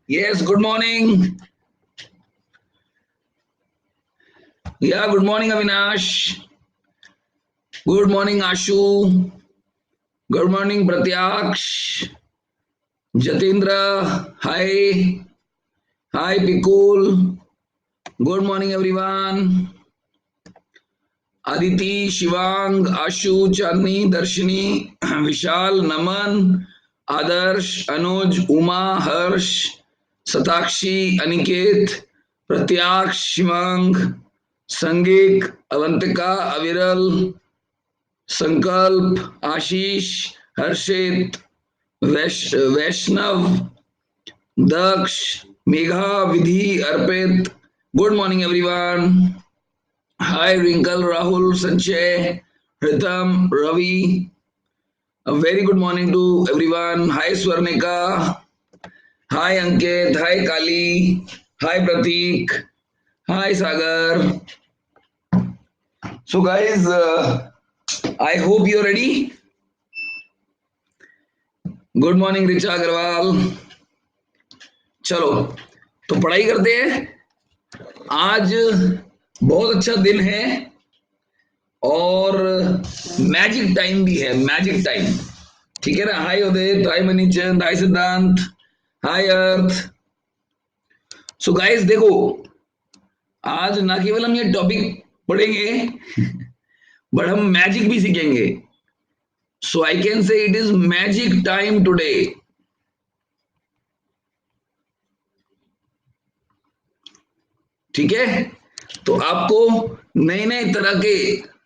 Yes, good morning. Yeah, good morning, Avinash. Good morning, Ashu. Good morning, Pratyaksh. Jatindra. Hi. Hi, Pikul. Good morning, everyone. Aditi, Shivang, Ashu, Chandni, Darshini, Vishal, Naman, Adarsh, Anuj, Uma, Harsh, Satakshi, Aniket, Pratyaksh, Shivang, Sangik, Avantika, Aviral, Sankalp, Ashish, Harshit, Vaishnav, Daksh, Megha, Vidhi, Arpit. Good morning everyone. Hi Rinkal, Rahul, Sanjay, Ritam, Ravi. A very good morning to everyone. Hi Swarnika. Hi Ankit. Hi Kali. Hi Pratik. Hi Sagar. So guys, I hope you're ready. Good morning Richa Agarwal. चलो तो पढ़ाई करते हैं. आज बहुत अच्छा दिन है और मैजिक टाइम भी है. मैजिक टाइम, ठीक है ना. हाय उदित, हाय मनीचंद, हाय सिद्धांत, हाय अर्थ. सो गाइस देखो, आज ना केवल हम ये टॉपिक पढ़ेंगे बट हम मैजिक भी सीखेंगे. So I can say it is magic time today. ठीक है, तो आपको नए नए तरह के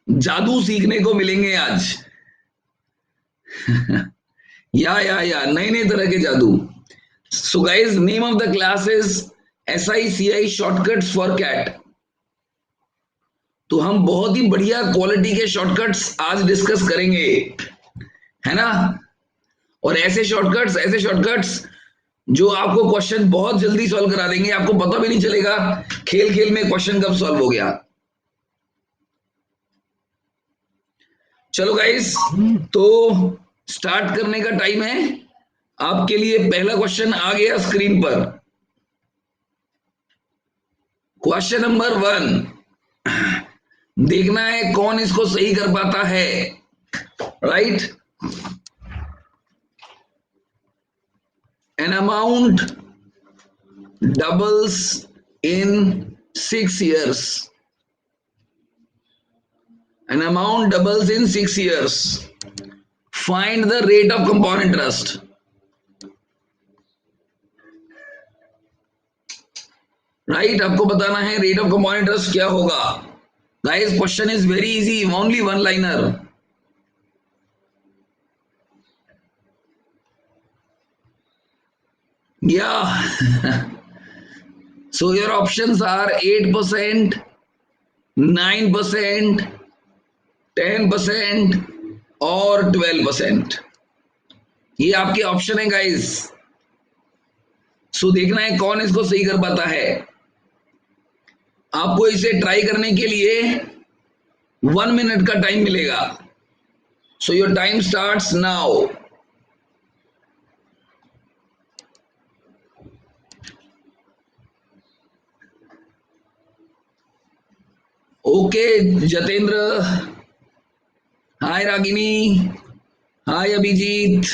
जादू सीखने को मिलेंगे आज. या नए नए तरह के जादू. So guys, name of the class is SICI shortcuts for CAT. तो हम बहुत ही बढ़िया क्वालिटी के शॉर्टकट्स आज डिस्कस करेंगे, है ना. और ऐसे शॉर्टकट्स जो आपको क्वेश्चन बहुत जल्दी सॉल्व करा देंगे. आपको पता भी नहीं चलेगा खेल खेल में क्वेश्चन कब सॉल्व हो गया. चलो गाइस, तो स्टार्ट करने का टाइम है. आपके लिए पहला क्वेश्चन आ गया स्क्रीन पर. Question number 1. देखना है कौन इसको सही कर पाता है. Right. N amount doubles in 6 years. An amount doubles in 6 years. Find the rate of compound interest. Right, आपको बताना है रेट ऑफ कंपाउंड इंटरेस्ट क्या होगा. Guys question is very easy, only one liner. Yeah. So your options are 8%, 9%, 10% और 12%. ये आपके option है guys. सो देखना है कौन इसको सही कर पाता है. आपको इसे ट्राई करने के लिए 1 मिनट का टाइम मिलेगा. So your time starts now. Okay Jatendra, hi Ragini, hi Abhijeet.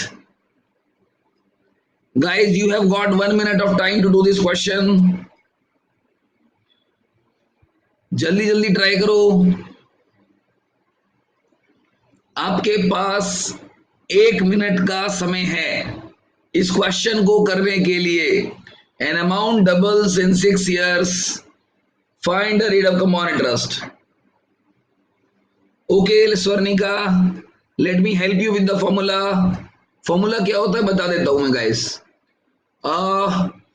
Guys, you have got 1 minute of time to do this question. जल्दी जल्दी ट्राई करो. आपके पास 1 मिनट का समय है इस क्वेश्चन को करने के लिए. An amount doubles in 6 years. Find the rate of compound interest. Okay Swarnika, let me help you with the formula. Formula क्या होता है बता देता हूं मैं guys.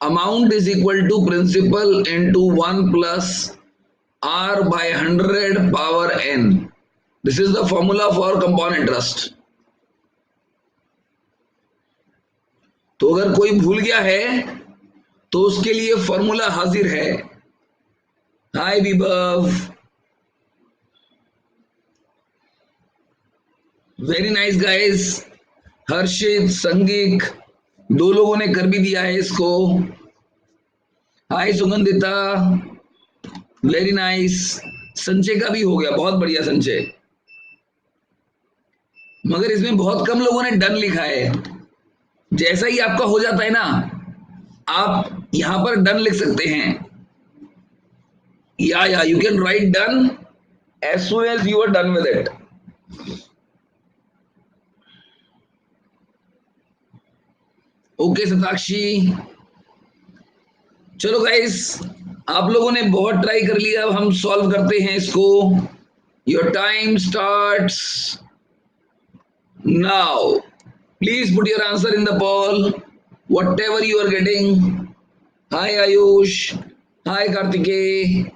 Amount is equal to principal into 1 + R/100 power n. This is the formula for compound interest. तो अगर कोई भूल गया है तो उसके लिए फॉर्मूला हाजिर है. हाय विभव, वेरी नाइस गाइस. हर्षित, संगीक, 2 लोगों ने कर भी दिया है इसको. हाय सुगंधिता, वेरी नाइस। संचय का भी हो गया, बहुत बढ़िया संचय। मगर इसमें बहुत कम लोगों ने डन लिखा है। जैसा ही आपका हो जाता है ना, आप यहां पर डन लिख सकते हैं। या you can write down as soon as you are done with it. Okay Satakshi, चलो गाइस, आप लोगों ने बहुत ट्राई कर लिया, अब हम सॉल्व करते हैं इसको। Your time starts now. Please put your answer in the poll, whatever you are getting. Hi Ayush, hi Kartikeya,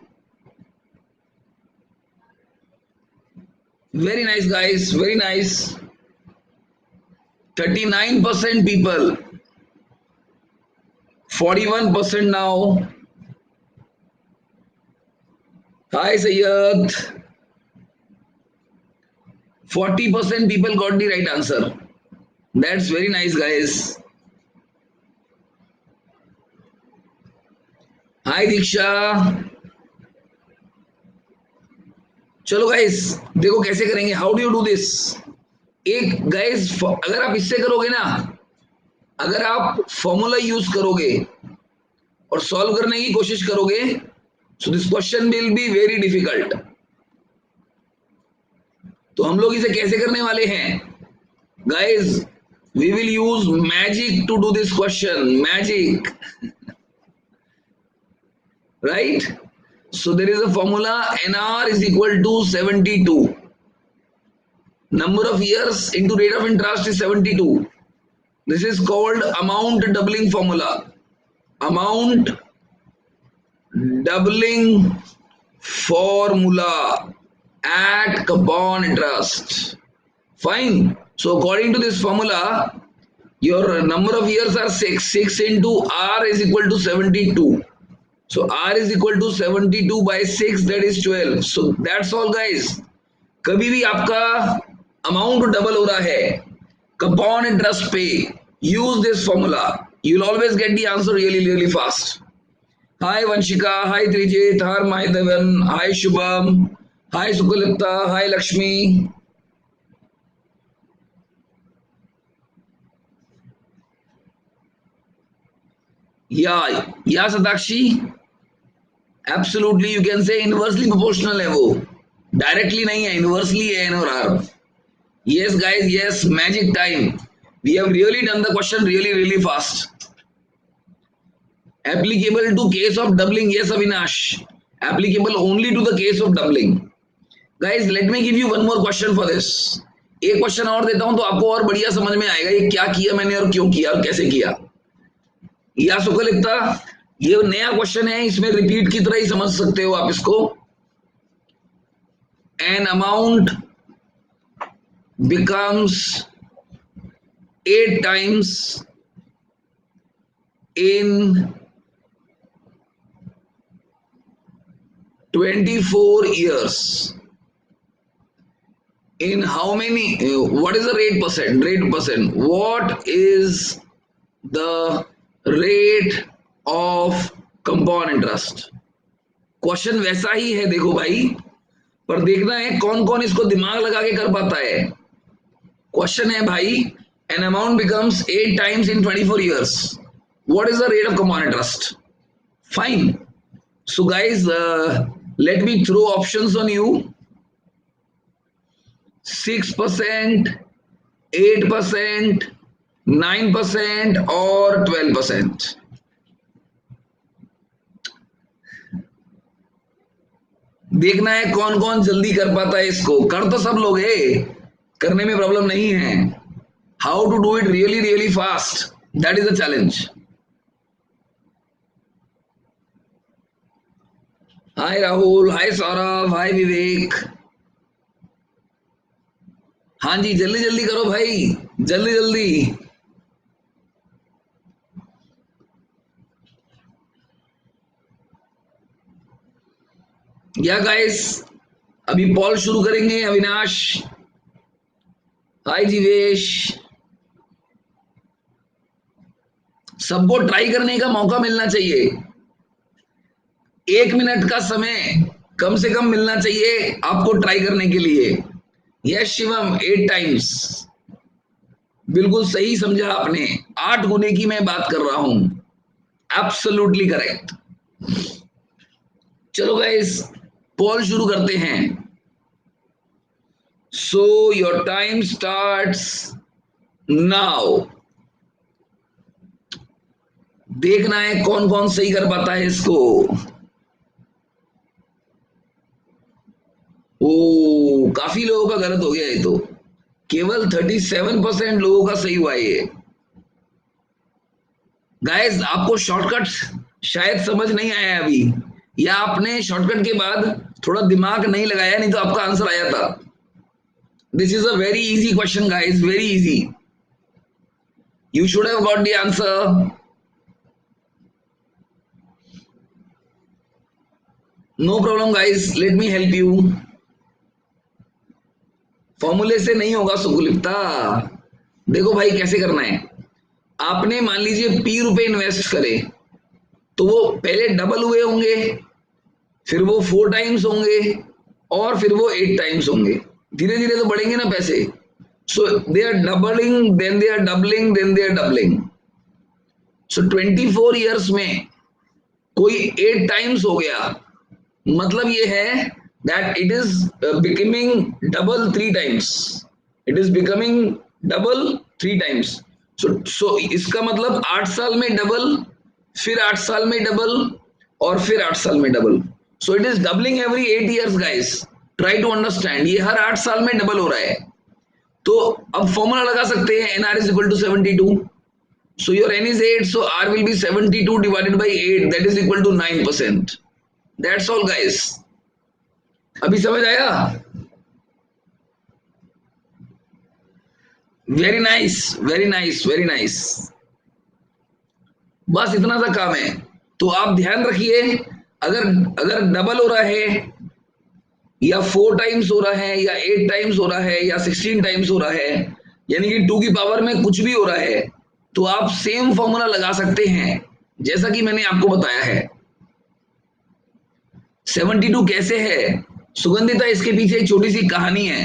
very nice guys, very nice. 39% people, 41% now. Hi Sayyad, 40% people got the right answer. That's very nice guys. Hi Diksha. चलो guys, देखो कैसे करेंगे, how do you do this. एक guys, अगर आप इससे करोगे ना, अगर आप फॉर्मूला यूज करोगे और सॉल्व करने की कोशिश करोगे, so this question will be very difficult. तो हम लोग इसे कैसे करने वाले हैं guys, we will use magic to do this question, magic, right. So there is a formula, NR is equal to 72. Number of years into rate of interest is 72. This is called amount doubling formula. Amount doubling formula at compound interest. Fine. So according to this formula, your number of years are 6. 6 into R is equal to 72. So R is equal to 72 by 6, that is 12. So that's all guys. कभी भी आपका amount double हो रहा है compound interest पे, use this formula. You'll always get the answer really, really fast. Hi Vanshika, hi Trijit, hi Mahidevan, hi Shubham, hi Sukulipta, hi Lakshmi. या Satakshi, absolutely you can say inversely proportional है वो, directly नहीं है, inversely है N और R. Yes guys, yes, magic time, we have really done the question really really fast. Applicable to case of doubling, yes Avinash, applicable only to the case of doubling. Guys, let me give you one more question for this. एक question और देता हूं तो आपको और बढ़िया समझ में आएगा ये क्या किया मैंने और क्यों किया और कैसे किया। या सुखलिप्ता, ये नया क्वेश्चन है, इसमें रिपीट की तरह ही समझ सकते हो आप इसको। An amount becomes 8 times in 24 years. In how many, what is the rate percent? Rate percent. What is the rate of compound interest? Question वैसा ही है देखो भाई, पर देखना है कौन कौन इसको दिमाग लगा के कर पाता है। क्वेश्चन है भाई, an amount becomes 8 times in 24 years. What is the rate of compound interest? Fine. So guys, let me throw options on you. 6%, 8%, 9% और 12%। देखना है कौन कौन जल्दी कर पाता है इसको। कर तो सब लोग है, करने में प्रॉब्लम नहीं है, how to do it really really fast, that is the challenge. Hi Rahul, hi Saurabh, hi Vivek. हाँ जी, जल्दी जल्दी करो भाई, जल्दी जल्दी। या गाइस, अभी पॉल शुरू करेंगे। अविनाश, हाय जीवेश, सबको ट्राई करने का मौका मिलना चाहिए। 1 मिनट का समय कम से कम मिलना चाहिए आपको ट्राई करने के लिए। यस शिवम, 8 टाइम्स, बिल्कुल सही समझा आपने। 8 गुने की मैं बात कर रहा हूं। Absolutely correct. चलो गाइस, पोल शुरू करते हैं। सो योर टाइम स्टार्ट्स नाउ। देखना है कौन कौन सही कर पाता है इसको। ओ, काफी लोगों का गलत हो गया ये तो। केवल 37% लोगों का सही हुआ है ये। गाइस, आपको शॉर्टकट शायद समझ नहीं आया अभी, या आपने शॉर्टकट के बाद थोड़ा दिमाग नहीं लगाया, नहीं तो आपका आंसर आया था। This is a very easy question guys, very easy. You should have got the answer. No problem guys, let me help you. फॉर्मूले से नहीं होगा सुकुलिप्ता। देखो भाई कैसे करना है। आपने मान लीजिए ₹P इन्वेस्ट करे, तो वो पहले डबल हुए होंगे, फिर वो 4 टाइम्स होंगे, और फिर वो 8 टाइम्स होंगे। धीरे धीरे तो बढ़ेंगे ना पैसे। So they are doubling, then they are doubling, then they are doubling. So 24 years में कोई 8 टाइम्स हो गया, मतलब ये है that it is becoming double 3 times. It is becoming double 3 times. So इसका मतलब 8 साल में डबल, फिर 8 साल में डबल, और फिर 8 साल में double. So it is doubling every 8 years guys. Try to understand, ये हर 8 साल में डबल हो रहा है। तो अब फॉर्मूला लगा सकते हैं, NR is equal to 72। So your N is 8, so R will be 72 divided by 8, that is equal to 9%. That's all guys. अभी समझ आया? Very nice, very nice, very nice. बस इतना सा काम है। तो आप ध्यान रखिए, अगर अगर डबल हो रहा है, या 4 टाइम्स हो रहा है, या 8 टाइम्स हो रहा है, या 16 टाइम्स हो रहा है, यानी कि 2 की पावर में कुछ भी हो रहा है, तो आप सेम फॉर्मूला लगा सकते हैं जैसा कि मैंने आपको बताया है। 72 कैसे है सुगंधिता, इसके पीछे एक छोटी सी कहानी है।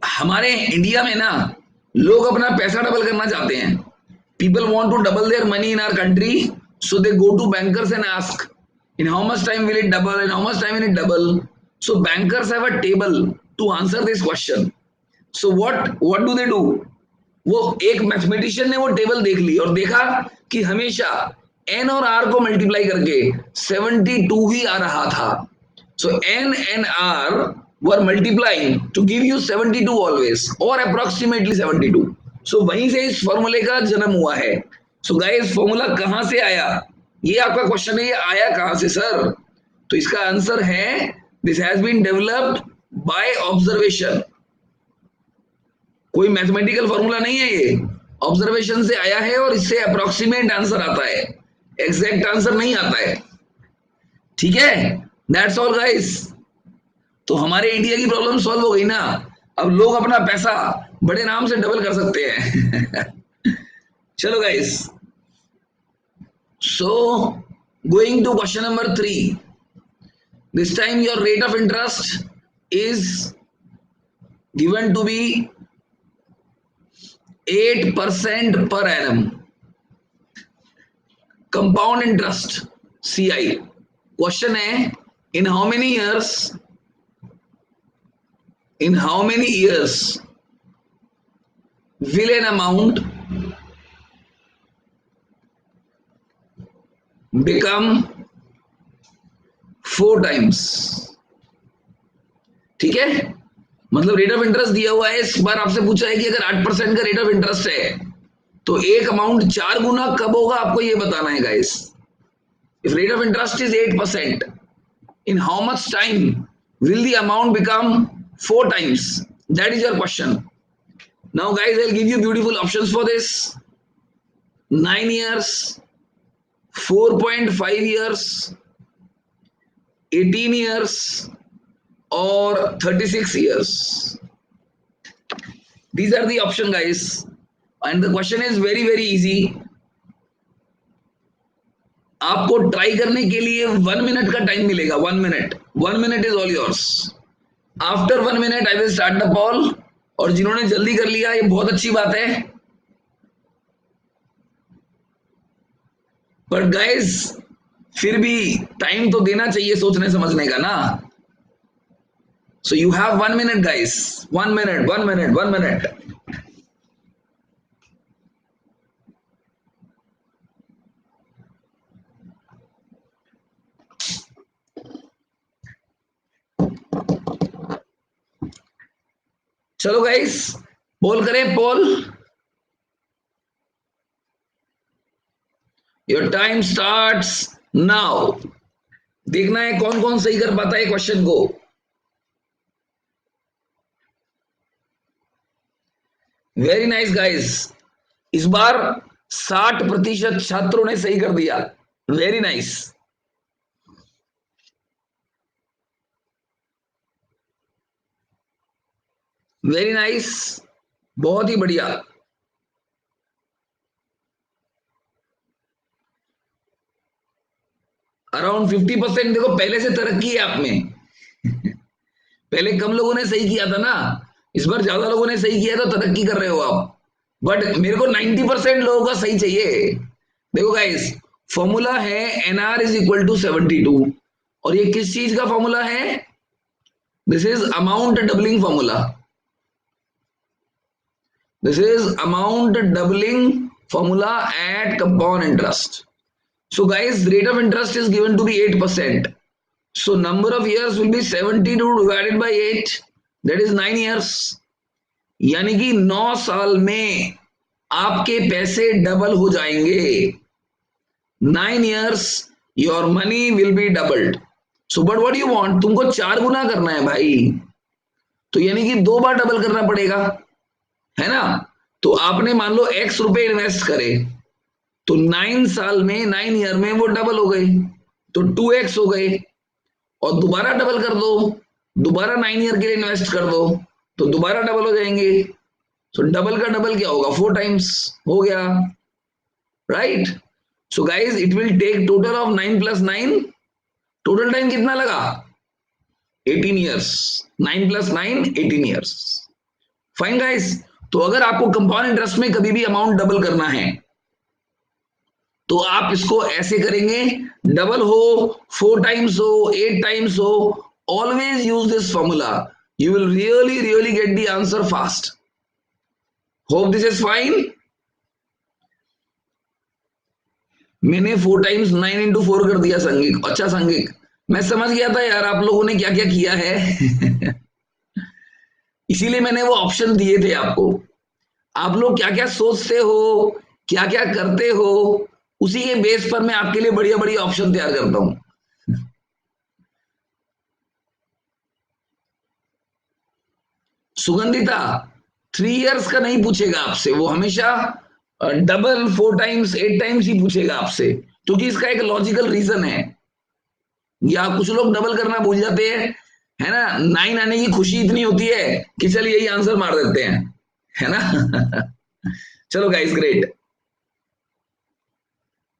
हमारे इंडिया में ना, लोग अपना पैसा डबल करना चाहते हैं। People want to double their money in our country, so they go to bankers and ask in how much time will it double, in how much time will it double. So bankers have a table to answer this question. So what do they do? वो एक mathematician ने वो table देख ली और देखा कि हमेशा N और आर को मल्टीप्लाई करके 72 ही आ रहा था। So n and r were multiplying to give you 72 always, और अप्रोक्सीमेटली 72। सो वहीं से इस फॉर्मूले का जन्म हुआ है। सो गाइस, फॉर्मूला कहां से आया, ये आपका क्वेश्चन है, ये आया कहां से सर? तो इसका आंसर है, this has been developed by observation. कोई मैथमेटिकल फॉर्मूला नहीं है ये, ऑब्जर्वेशन से आया है, और इससे अप्रोक्सीमेट आंसर आता है, एग्जैक्ट आंसर नहीं आता है। ठीक है, दैट्स ऑल गाइस। तो हमारे इंडिया की प्रॉब्लम सॉल्व हो गई ना। अब लोग अपना पैसा बड़े नाम से डबल कर सकते हैं। चलो guys, so going to question number 3। This time your rate of interest is given to be 8% per annum, compound interest, CI। Question है, in how many years, in how many years will an amount become 4 times? ठीक है, मतलब rate of interest दिया हुआ है, इस बार आपसे पूछा है कि अगर 8% का रेट ऑफ इंटरेस्ट है, तो एक अमाउंट 4 गुना कब होगा, आपको ये बताना है guys. If rate of interest is 8%, in how much time will the amount become 4 times? That is your question. Now guys, I'll give you beautiful options for this. 9 years, 4.5 years, 18 years, or 36 years. These are the option guys, and the question is very easy. आपको try करने के लिए 1 minute का time मिलेगा, 1 minute, 1 minute is all yours. After 1 minute I will start the call. और जिन्होंने जल्दी कर लिया ये बहुत अच्छी बात है, बट गाइस फिर भी टाइम तो देना चाहिए सोचने समझने का ना। So you have 1 minute guys, 1 minute, 1 minute, 1 minute. चलो गाइस पोल करें, poll. Your time starts now. देखना है कौन कौन सही कर पाता है क्वेश्चन को। वेरी नाइस गाइस, इस बार 60% छात्रों ने सही कर दिया। Very nice. वेरी नाइस, बहुत ही बढ़िया। अराउंड 50%। देखो पहले से तरक्की है आप में। पहले कम लोगों ने सही किया था ना, इस बार ज्यादा लोगों ने सही किया तो तरक्की कर रहे हो आप। बट मेरे को 90% लोगों का सही चाहिए। देखो गाइस, फॉर्मूला है एनआर इज इक्वल टू 72। और ये किस चीज का फॉर्मूला है? This is amount doubling formula. This is amount doubling formula at compound interest. So guys, rate of interest is given to be 8%. So number of years will be 72 divided by 8. That is 9 years. यानी कि 9 साल में आपके पैसे double हो जाएंगे। 9 years your money will be doubled. So but what do you want? तुमको 4 गुना करना है भाई, तो यानी कि 2 बार डबल करना पड़ेगा, है ना। तो आपने मान लो x रुपए इन्वेस्ट करे, तो 9 साल में, 9 ईयर में वो डबल हो गए, तो 2x हो गए। और दोबारा डबल कर दो, दोबारा 9 ईयर के लिए इन्वेस्ट कर दो, तो दोबारा डबल हो जाएंगे। तो डबल का डबल क्या होगा? 4 टाइम्स हो गया, right. So guys it will take total of 9 plus 9। Total time कितना लगा? 18 years. 9 plus 9 18 years. Fine guys. तो अगर आपको कंपाउंड इंटरेस्ट में कभी भी अमाउंट डबल करना है तो आप इसको ऐसे करेंगे, डबल हो, 4 टाइम्स हो, 8 टाइम्स हो, always use this formula. You will really really get the answer fast. Hope this is fine. मैंने 4 टाइम्स 9 इंटू 4 कर दिया संगिक। अच्छा संगिक, मैं समझ गया था यार आप लोगों ने क्या क्या किया है। इसीलिए मैंने वो ऑप्शन दिए थे आपको। आप लोग क्या क्या सोचते हो, क्या क्या करते हो, उसी के बेस पर मैं आपके लिए बढ़िया बढ़िया ऑप्शन तैयार करता हूं। सुगंधिता 3 इयर्स का नहीं पूछेगा आपसे, वो हमेशा डबल, 4 टाइम्स, 8 टाइम्स ही पूछेगा आपसे, क्योंकि इसका एक लॉजिकल रीजन है। या कुछ लोग डबल करना भूल जाते हैं, है ना। 9 आने की खुशी इतनी होती है कि चल यही आंसर मार देते हैं, है ना। चलो गाइस ग्रेट।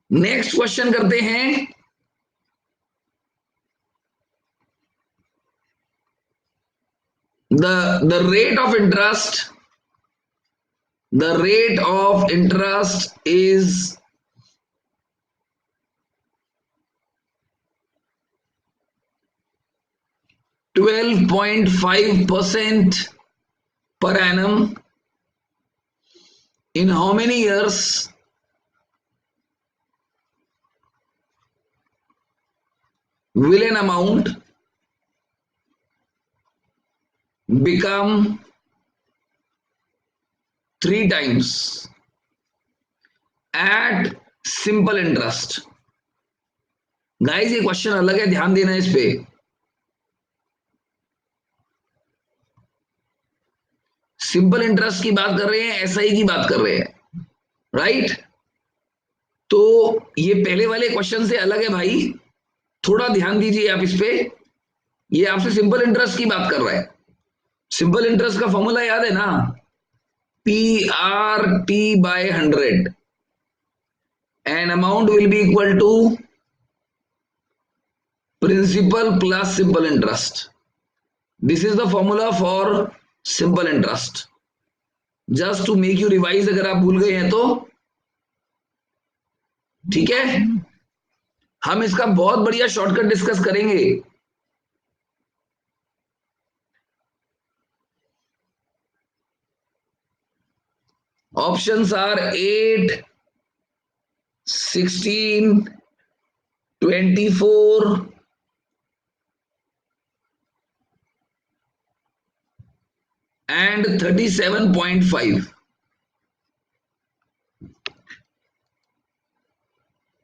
नेक्स्ट क्वेश्चन करते हैं। The rate of interest, the rate of interest is 12.5% per annum. In how many years will an amount become 3 times at simple interest? Guys ये क्वेश्चन अलग है, ध्यान देना इस पे। सिंपल इंटरेस्ट की बात कर रहे हैं, एसआई की बात कर रहे हैं, राइट। तो ये पहले वाले क्वेश्चन से अलग है भाई, थोड़ा ध्यान दीजिए आप इस पे। ये आपसे सिंपल इंटरेस्ट की बात कर रहा है। सिंपल इंटरेस्ट का फॉर्मूला याद है ना? P R T by 100 and amount will be equal to principal plus simple interest. This is the formula for simple interest. Just to make you revise अगर आप भूल गए हैं तो ठीक है, हम इसका बहुत बढ़िया शॉर्टकट डिस्कस करेंगे। Options are 8, 16, 24 and 37.5।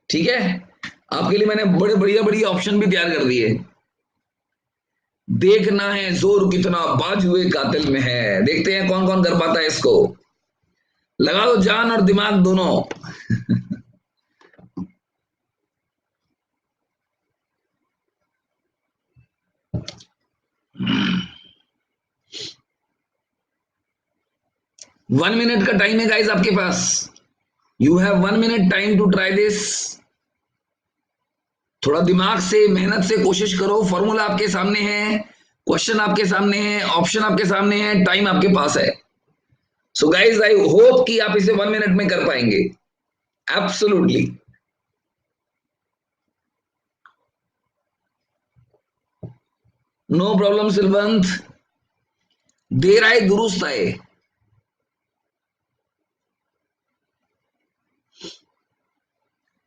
ठीक है, आपके लिए मैंने बड़े बढ़िया बढ़िया ऑप्शन भी तैयार कर दिए। देखना है जोर कितना बाजुए कातिल में है, देखते हैं कौन कौन कर पाता है इसको। लगा दो जान और दिमाग दोनों। 1 मिनट का टाइम है गाइस आपके पास। You have 1 minute time to try this. थोड़ा दिमाग से मेहनत से कोशिश करो। फॉर्मूला आपके सामने है, क्वेश्चन आपके सामने है, ऑप्शन आपके सामने है, टाइम आपके पास है। सो गाइज आई होप कि आप इसे 1 मिनट में कर पाएंगे। एब्सोल्युटली। नो प्रॉब्लम सिलवंत, देर आए दुरुस्त आए।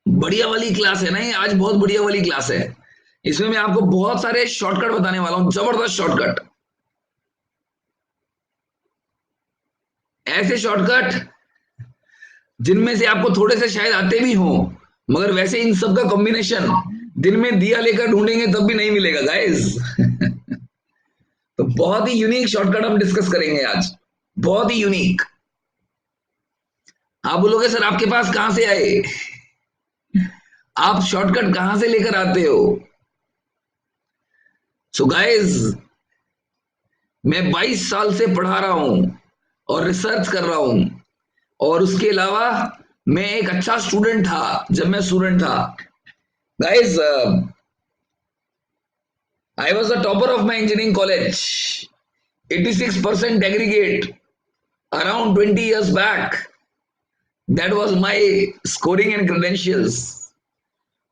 बढ़िया वाली क्लास है ना ये, आज बहुत बढ़िया वाली क्लास है। इसमें मैं आपको बहुत सारे शॉर्टकट बताने वाला हूं, जबरदस्त शॉर्टकट। ऐसे शॉर्टकट जिनमें से आपको थोड़े से शायद आते भी हों, मगर वैसे इन सब का कॉम्बिनेशन दिन में दिया लेकर ढूंढेंगे तब भी नहीं मिलेगा गाइस। तो बहुत ही यूनिक शॉर्टकट हम डिस्कस करेंगे आज, बहुत ही यूनिक। आप बोलोगे सर आपके पास कहां से आए, आप शॉर्टकट कहां से लेकर आते हो। सो गाइस, मैं 22 साल से पढ़ा रहा हूं और रिसर्च कर रहा हूं, और उसके अलावा मैं एक अच्छा स्टूडेंट था जब मैं स्टूडेंट था। Guys, I was the topper of my engineering college, 86% aggregate around 20 years back. That was my scoring and credentials.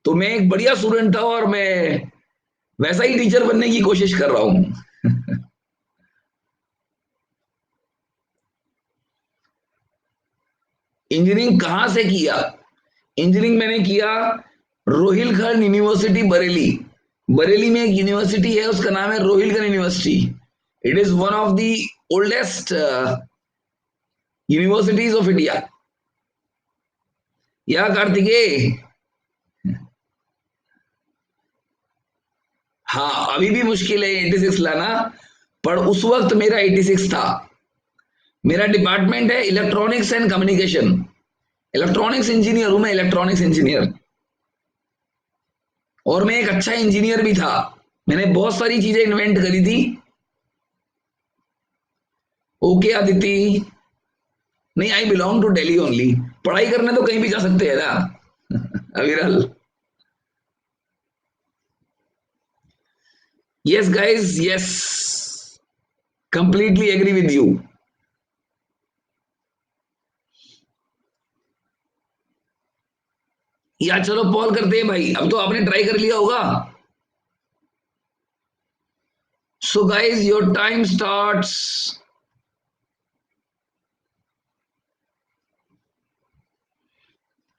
तो मैं एक बढ़िया स्टूडेंट था और मैं वैसा ही टीचर बनने की कोशिश कर रहा हूं। इंजीनियरिंग कहां से किया, इंजीनियरिंग मैंने किया रोहिलखंड यूनिवर्सिटी बरेली। बरेली में एक यूनिवर्सिटी है, उसका नाम है Rohilkhand university. It is one of the oldest universities of India. या कार्तिकेय, हाँ अभी भी मुश्किल है 86 लाना, पर उस वक्त मेरा 86 था। मेरा डिपार्टमेंट है electronics and communication. Electronics engineer हूं मैं, इलेक्ट्रॉनिक्स इंजीनियर। और मैं एक अच्छा इंजीनियर भी था, मैंने बहुत सारी चीजें इन्वेंट करी थी। ओके आदिति, नहीं I belong to Delhi only. पढ़ाई करने तो कहीं भी जा सकते हैं ना। Aviral, yes guys yes, completely agree with you. या चलो पॉल करते हैं भाई, अब तो आपने ट्राई कर लिया होगा। So guys your time starts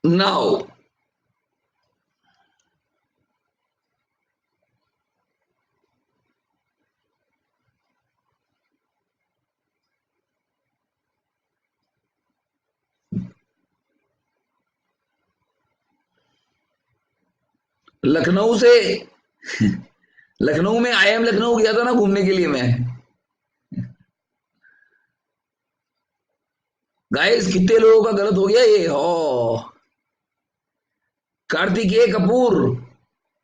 now. Lucknow से, लखनऊ में IIM लखनऊ गया था ना घूमने के लिए मैं। गाइस कितने लोगों का गलत हो गया ये हो। कार्तिकेय कपूर,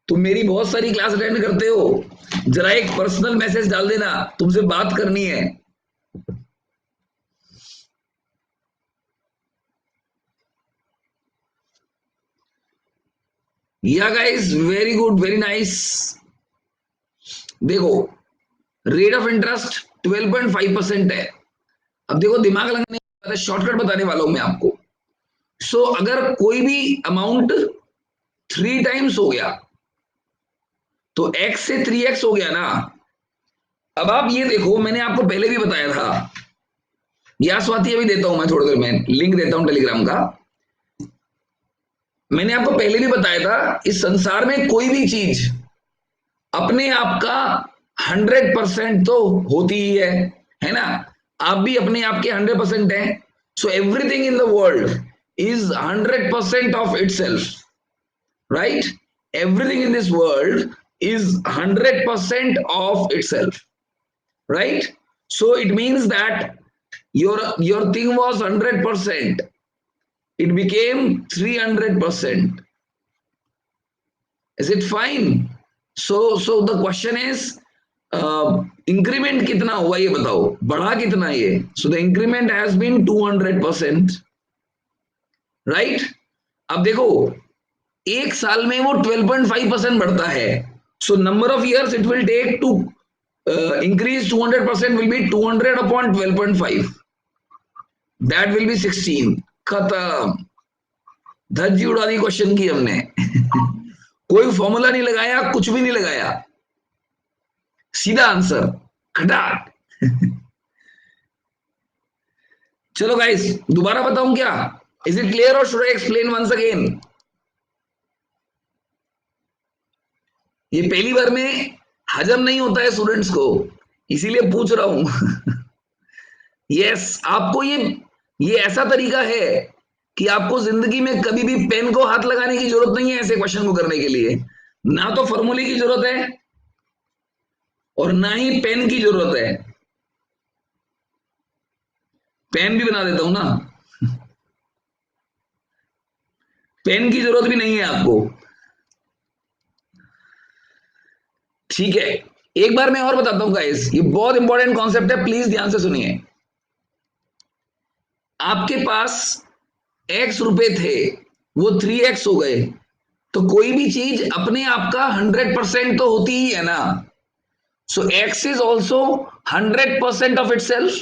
तुम मेरी बहुत सारी क्लास अटेंड करते हो, जरा एक पर्सनल मैसेज डाल देना, तुमसे बात करनी है। या guys very good, very nice. देखो रेट ऑफ इंटरेस्ट 12.5% है। अब देखो दिमाग लगाने, शॉर्टकट बताने वाला हूं मैं आपको। सो अगर कोई भी अमाउंट 3 टाइम्स हो गया तो x से 3x हो गया ना। अब आप ये देखो, मैंने आपको पहले भी बताया था, या स्वाति अभी देता हूं मैं थोड़ी देर में लिंक देता हूं टेलीग्राम का। मैंने आपको पहले भी बताया था, इस संसार में कोई भी चीज अपने आप का 100% तो होती ही है ना। आप भी अपने आप के 100% हैं। So everything in the world is 100% of it self, right. Everything in this world is 100% of it self, right? So it means that your thing was 100%, it became 300%. Is it fine? So the question is, increment कितना हुआ ये बताओ, बढ़ा कितना ये? So the increment has been 200%, right. अब देखो एक साल में वो 12.5% बढ़ता है। So number of years it will take to increase 200% will be 200 upon 12.5, that will be 16। खत्म, धज्जी उड़ा दी क्वेश्चन की हमने। कोई फॉर्मूला नहीं लगाया, कुछ भी नहीं लगाया, सीधा आंसर खटाक। चलो गाइस दोबारा बताऊं क्या? इज इट क्लियर और should I explain once again? ये पहली बार में हजम नहीं होता है स्टूडेंट्स को, इसीलिए पूछ रहा हूं। यस आपको ये ऐसा तरीका है कि आपको जिंदगी में कभी भी पेन को हाथ लगाने की जरूरत नहीं है ऐसे क्वेश्चन को करने के लिए। ना तो फॉर्मूले की जरूरत है और ना ही पेन की जरूरत है। पेन भी बना देता हूं ना, पेन की जरूरत भी नहीं है आपको। ठीक है, एक बार मैं और बताता हूं गाइस, ये बहुत इंपॉर्टेंट कॉन्सेप्ट है, प्लीज ध्यान से सुनिए। आपके पास एक्स रुपए थे, वो 3x हो गए, तो कोई भी चीज अपने आप का 100% तो होती ही है ना। सो x is also 100% of itself.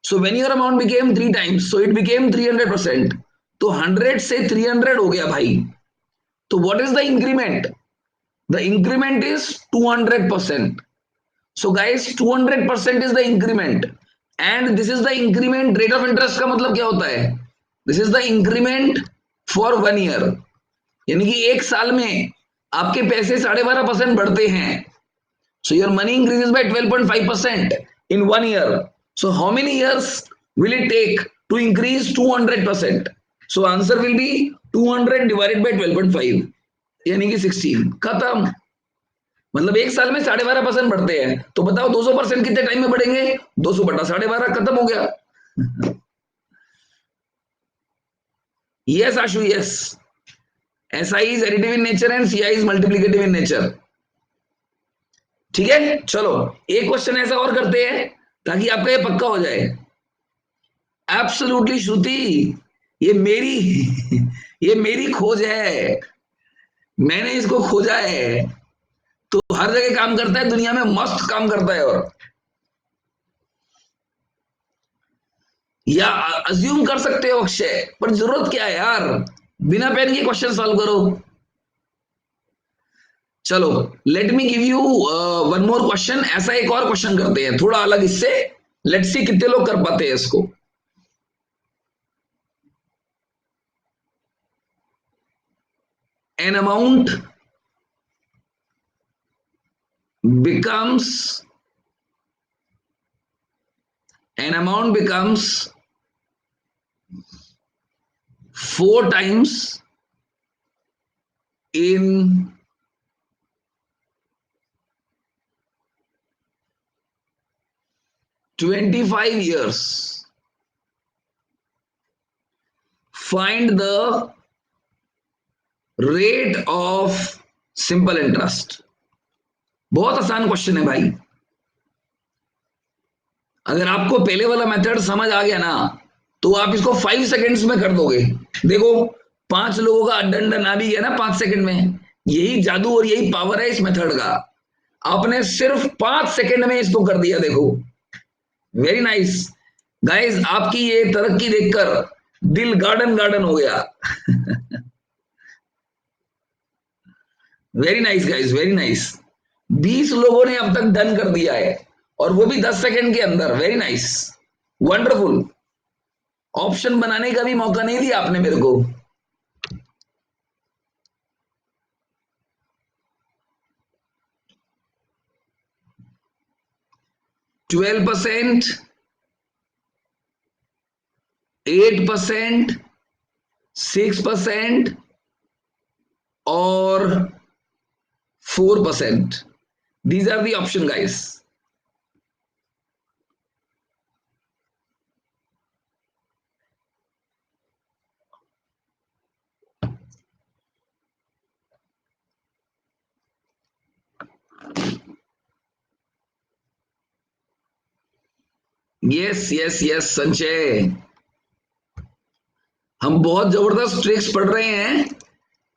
So when your amount became 3 times, so it became 300%। तो 100 से 300 हो गया भाई। तो what is the increment? The increment is 200%। So guys 200% is the increment, and this is the increment rate of interest का मतलब क्या होता है? This is the increment for 1 year, यानी कि एक साल में आपके पैसे 12.5% बढ़ते हैं। So your money increases by 12.5% in 1 year. So how many years will it take to increase 200%? So answer will be 200 divided by 12.5, यानी कि 16। खत्म। मतलब एक साल में 12.5% बढ़ते हैं, तो बताओ 200% कितने टाइम में बढ़ेंगे? 200 बटा 12.5, खत्म हो गया। Yes Ashu yes, SI is additive in nature and CI is multiplicative in nature. ठीक है, चलो एक क्वेश्चन ऐसा और करते हैं ताकि आपका ये पक्का हो जाए। एब्सोल्युटली श्रुति, ये मेरी ये मेरी खोज है, मैंने इसको खोजा है। तो हर जगह काम करता है, दुनिया में मस्त काम करता है। और या अज्यूम कर सकते हो अक्षय, पर जरूरत क्या है यार, बिना पेन के क्वेश्चन सॉल्व करो। चलो let me give you one more question. ऐसा एक और क्वेश्चन करते हैं थोड़ा अलग इससे, लेट्स सी कितने लोग कर पाते हैं इसको। An amount becomes an amount becomes 4 times in 25 years, find the rate of simple interest। बहुत आसान क्वेश्चन है भाई, अगर आपको पहले वाला मेथड समझ आ गया ना तो आप इसको 5 सेकेंड्स में कर दोगे। देखो 5 लोगों का अड्डा ना भी गया ना 5 सेकंड में, यही जादू और यही पावर है इस मेथड का। आपने सिर्फ 5 सेकंड में इसको कर दिया, देखो। वेरी नाइस गाइस, आपकी ये तरक्की देखकर दिल गार्डन गार्डन हो गया। Very nice guys, very nice. 20 लोगों ने अब तक डन कर दिया है, और वो भी 10 सेकंड के अंदर। Very nice, wonderful. ऑप्शन बनाने का भी मौका नहीं दिया आपने मेरे को। 12%, 8%, 6% और 4%। These are the option guys. Yes yes yes Sanjay, हम बहुत जबरदस्त ट्रिक्स पढ़ रहे हैं।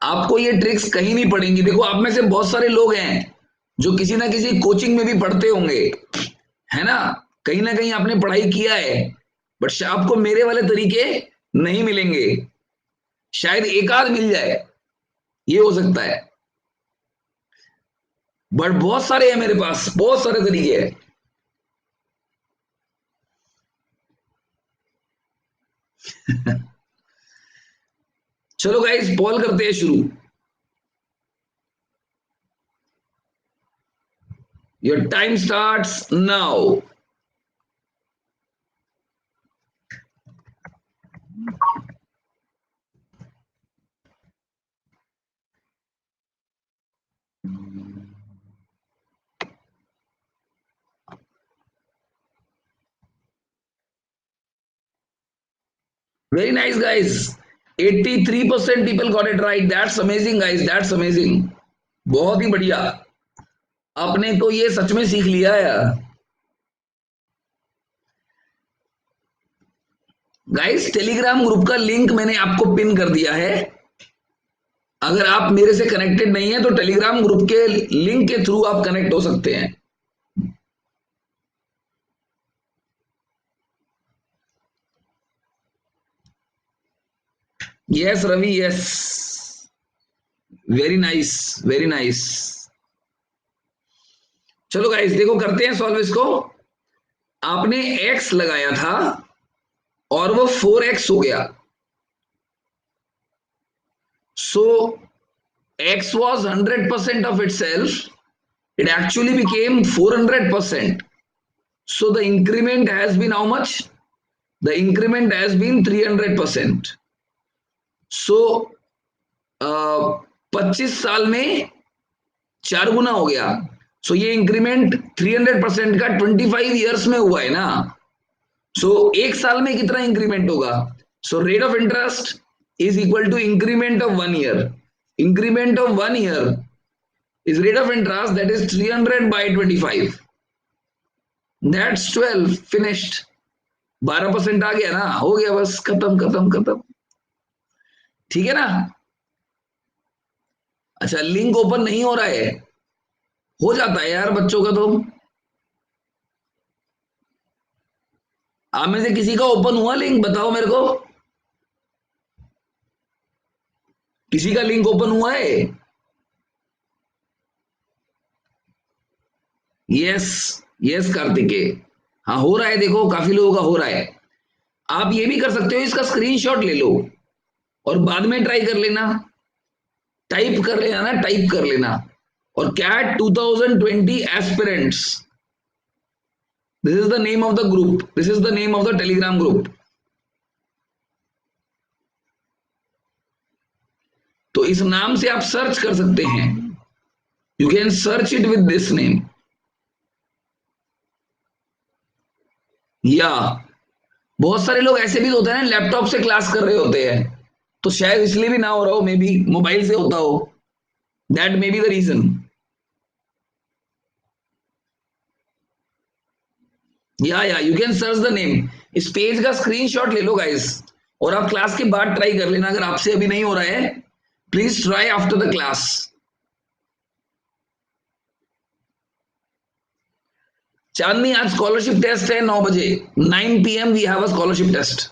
आपको ये ट्रिक्स कहीं नहीं पढ़ेंगी। देखो, आप में से बहुत सारे लोग हैं जो किसी ना किसी कोचिंग में भी पढ़ते होंगे, है ना कहीं आपने पढ़ाई किया है, बट आपको मेरे वाले तरीके नहीं मिलेंगे। शायद एक आध मिल जाए, ये हो सकता है, बट बहुत सारे हैं मेरे पास, बहुत सारे तरीके हैं। चलो गाइस, बॉल करते हैं शुरू। Your time starts now. Very nice guys, 83% people got it right. That's amazing guys, that's amazing. बहुत ही बढ़िया, आपने तो ये सच में सीख लिया है यार। गाइस, टेलीग्राम ग्रुप का लिंक मैंने आपको पिन कर दिया है। अगर आप मेरे से कनेक्टेड नहीं है तो टेलीग्राम ग्रुप के लिंक के थ्रू आप कनेक्ट हो सकते हैं। Yes Ravi, yes, very nice, very nice. चलो गाइस, देखो करते हैं सॉल्व इसको। आपने x लगाया था और वो 4x हो गया। सो x was 100% of itself, it actually became 400%. So the increment has been how much? The increment has been 300%. So 25 साल में 4 गुना हो गया। सो ये इंक्रीमेंट 300% का 25 ईयर्स में हुआ है ना। सो 1 साल में कितना इंक्रीमेंट होगा? So rate of interest is equal to increment of 1 year. Increment of 1 year is rate of interest, that is 300 by 25, that's 12, finished। 12% आ गया ना, हो गया, बस खत्म खत्म खत्म। ठीक है ना? अच्छा, लिंक ओपन नहीं हो रहा है? हो जाता है यार बच्चों का तो। आप में से किसी का ओपन हुआ लिंक? बताओ मेरे को, किसी का लिंक ओपन हुआ है? यस, यस कार्तिकेय, हाँ हो रहा है, देखो काफी लोगों का हो रहा है। आप ये भी कर सकते हो, इसका स्क्रीनशॉट ले लो और बाद में ट्राई कर लेना। टाइप कर लेना ना, टाइप कर लेना। और CAT 2020 aspirants, this is the name of the group, this is the name of the Telegram group. तो इस नाम से आप सर्च कर सकते हैं, you can search it with this name. या बहुत सारे लोग ऐसे भी होते हैं ना, लैपटॉप से क्लास कर रहे होते हैं, तो शायद इसलिए भी ना हो रहा हो, मे बी मोबाइल से होता हो, that may be the reason. या you can search the name. इस पेज का स्क्रीनशॉट ले लो गाइस, और आप क्लास के बाद ट्राई कर लेना। अगर आपसे अभी नहीं हो रहा है, please try after the class. Chandni आज स्कॉलरशिप टेस्ट है 9 बजे, 9 PM we have a scholarship test.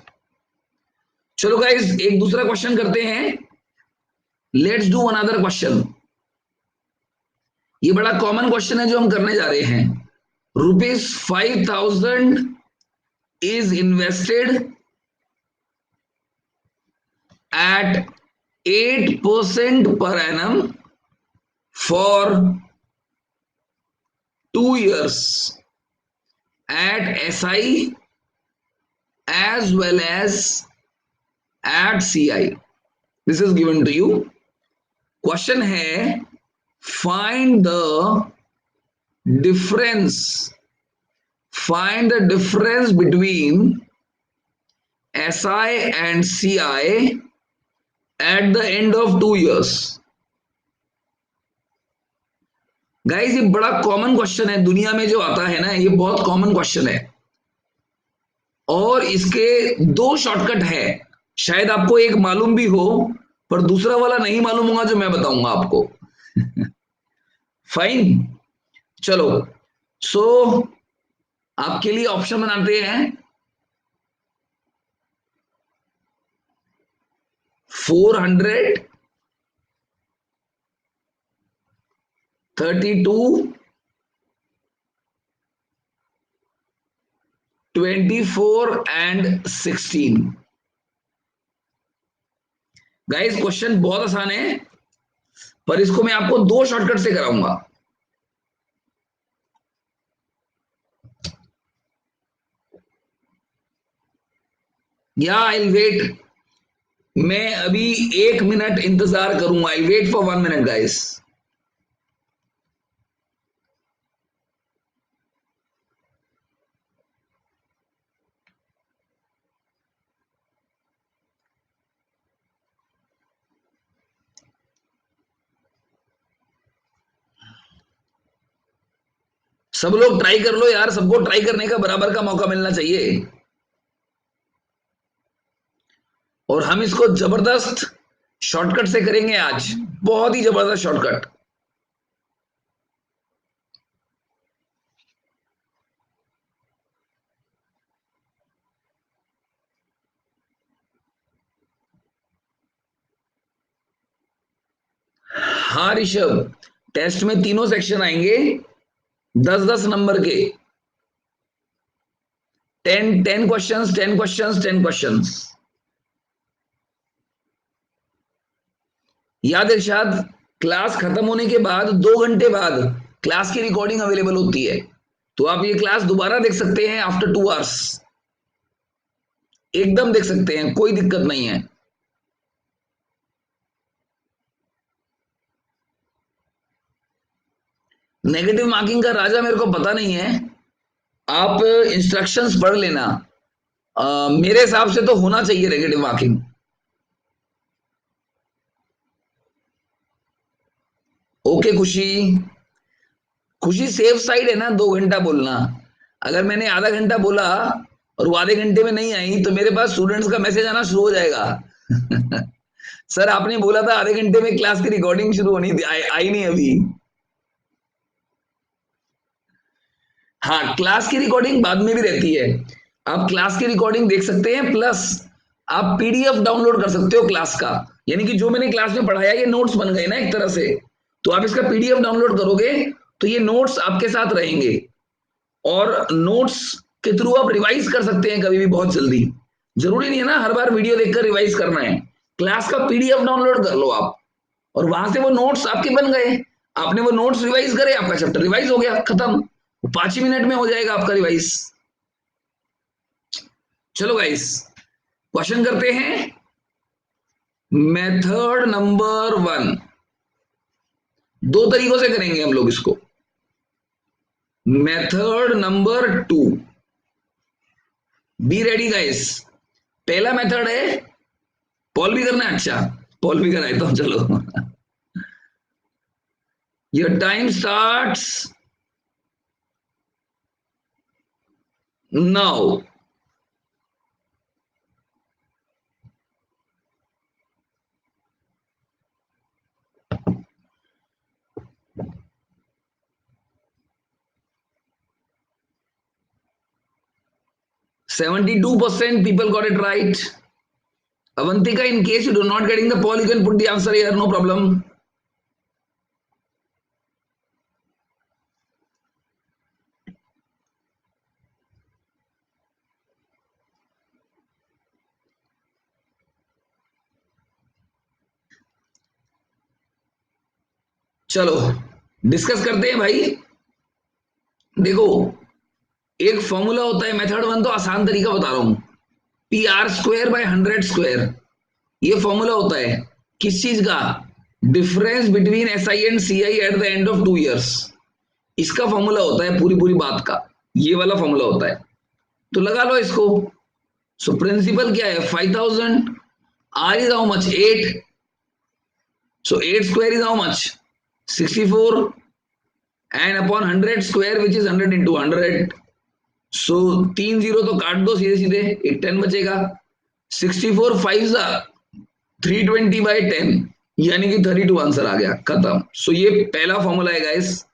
चलो गाइस एक दूसरा क्वेश्चन करते हैं। Let's do another question. ये बड़ा कॉमन क्वेश्चन है जो हम करने जा रहे हैं। ₹5,000 is invested at 8% per annum for 2 years at SI as well as at CI. This is given to you. Question है, find the difference between SI and CI at the end of 2 years. Guys ये बड़ा common question है, दुनिया में जो आता है ना ये बहुत कॉमन क्वेश्चन है, और इसके दो शॉर्टकट है। शायद आपको एक मालूम भी हो पर दूसरा वाला नहीं मालूम होगा जो मैं बताऊंगा आपको। फाइन, चलो सो आपके लिए ऑप्शन बनाते हैं। 400, 32, 24 एंड 16। गाइस क्वेश्चन बहुत आसान है पर इसको मैं आपको दो शॉर्टकट से कराऊंगा। या आई वेट, मैं अभी 1 मिनट इंतजार करूंगा। I wait for 1 minute guys. सब लोग ट्राई कर लो यार, सबको ट्राई करने का बराबर का मौका मिलना चाहिए। और हम इसको जबरदस्त शॉर्टकट से करेंगे आज, बहुत ही जबरदस्त शॉर्टकट। हाँ ऋषभ, टेस्ट में तीनों सेक्शन आएंगे, 10-10 नंबर के। 10 क्वेश्चंस, 10 क्वेश्चंस, 10 क्वेश्चंस। याद इरशाद, क्लास खत्म होने के बाद 2 घंटे बाद क्लास की रिकॉर्डिंग अवेलेबल होती है, तो आप ये क्लास दोबारा देख सकते हैं आफ्टर 2 आवर्स। एकदम देख सकते हैं, कोई दिक्कत नहीं है। नेगेटिव मार्किंग का राजा मेरे को पता नहीं है, आप इंस्ट्रक्शंस पढ़ लेना। मेरे हिसाब से तो होना चाहिए नेगेटिव मार्किंग। ओके खुशी, खुशी सेफ साइड है ना 2 घंटा बोलना। अगर मैंने आधा घंटा बोला और वो आधे घंटे में नहीं आई तो मेरे पास स्टूडेंट्स का मैसेज आना शुरू हो जाएगा। सर आपने बोला था आधे घंटे में क्लास की रिकॉर्डिंग शुरू होनी थी, आई नहीं अभी। हाँ क्लास की रिकॉर्डिंग बाद में भी रहती है, आप क्लास की रिकॉर्डिंग देख सकते हैं, प्लस आप पीडीएफ डाउनलोड कर सकते हो क्लास का। यानी कि जो मैंने क्लास में पढ़ाया ये नोट्स बन गए ना एक तरह से, तो आप इसका पीडीएफ डाउनलोड करोगे तो ये नोट्स आपके साथ रहेंगे, और नोट्स के थ्रू आप रिवाइज कर सकते हैं कभी भी बहुत जल्दी। जरूरी नहीं है ना हर बार वीडियो देखकर रिवाइज करना है, क्लास का पीडीएफ डाउनलोड कर लो आप, और वहां से वो नोट्स आपके बन गए। आपने वो नोट्स रिवाइज करे, आपका चैप्टर रिवाइज हो गया, खत्म। 5 ही मिनट में हो जाएगा आपका रिवाइज। चलो गाइस क्वेश्चन करते हैं। मेथड नंबर 1, दो तरीकों से करेंगे हम लोग इसको। Method number 2, be ready guys. पहला मेथड है, पॉल भी करना है, अच्छा पॉल भी कराए तो चलो। Your time starts now. 72% people got it right. Avantika, in case you do not getting the poll, you can put the answer here, no problem. चलो डिस्कस करते हैं भाई। देखो, एक फॉर्मूला होता है, मेथड वन तो आसान तरीका बता रहा हूं, P R square by 100 square. ये फॉर्मूला होता है किस चीज का? Difference between S I and C I at the end of 2 years। इसका फॉर्मूला होता है पूरी पूरी बात का, ये वाला फॉर्मूला होता है। तो लगा लो इसको। सो प्रिंसिपल क्या है? 5000, R is how much? 8। So 8 square is how much? 64, and upon 100 square which is 100 into 100। So 3 zero तो काट दो सीधे सीधे, एक 10 बचेगा। 64 5 320/10, यानी कि 32 आंसर आ गया, खत्म। सो ये पहला फॉर्मूला है गाइस।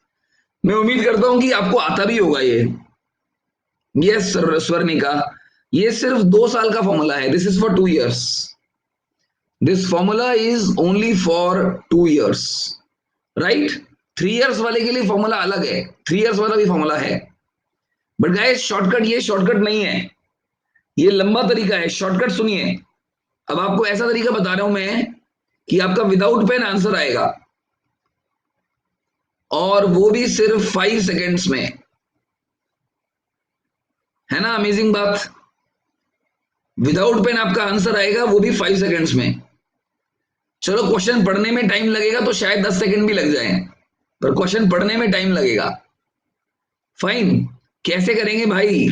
मैं उम्मीद करता हूं कि आपको आता भी होगा ये। यस स्वर्णिका, ये सिर्फ 2 साल का फॉर्मूला है। This is for 2 years। This formula is only for 2 years, right. 3 years वाले के लिए फॉर्मूला अलग है, 3 years वाला भी फॉर्मूला है। बट गाइस शॉर्टकट, ये शॉर्टकट नहीं है, ये लंबा तरीका है। शॉर्टकट सुनिए, अब आपको ऐसा तरीका बता रहा हूं मैं कि आपका विदाउट पेन आंसर आएगा, और वो भी सिर्फ 5 सेकेंड्स में, है ना अमेजिंग बात। विदाउट पेन आपका आंसर आएगा, वो भी 5 सेकेंड्स में। चलो क्वेश्चन पढ़ने में टाइम लगेगा तो शायद 10 सेकेंड भी लग जाए, पर क्वेश्चन पढ़ने में टाइम लगेगा। फाइन, कैसे करेंगे भाई?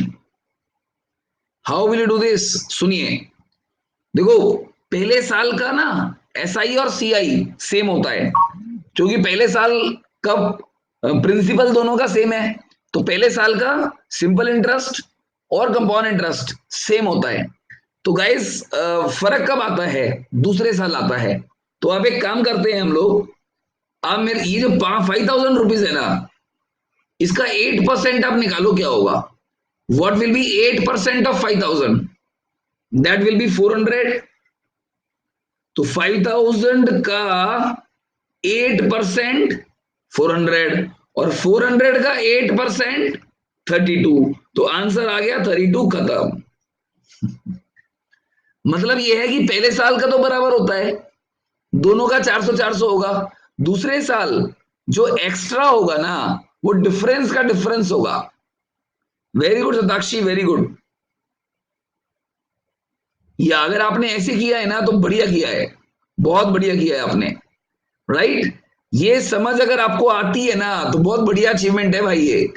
How will you do this? सुनिए, देखो पहले साल का ना एसआई और सीआई सेम होता है, क्योंकि पहले साल का प्रिंसिपल दोनों का सेम है। तो पहले साल का सिंपल इंटरेस्ट और कंपाउंड इंटरेस्ट सेम होता है। तो गाइस फर्क कब आता है? दूसरे साल आता है। तो अब एक काम करते हैं हम लोग, अब मेरे ये जो 5000 रुपीज है ना, इसका 8% आप निकालो, क्या होगा? What will B 8% of 5000? That will be 400। तो 5000 का 8% 400, और 400 का 8% 32। तो आंसर आ गया 32, खत्म। मतलब यह है कि पहले साल का तो बराबर होता है, दोनों का 400 400 होगा। दूसरे साल जो एक्स्ट्रा होगा ना, वो डिफरेंस का डिफरेंस होगा। Very good Satakshi, very good. या अगर आपने ऐसे किया है ना तो बढ़िया किया है, बहुत बढ़िया किया है आपने, राइट। ये समझ अगर आपको आती है ना तो बहुत बढ़िया अचीवमेंट है भाई ये।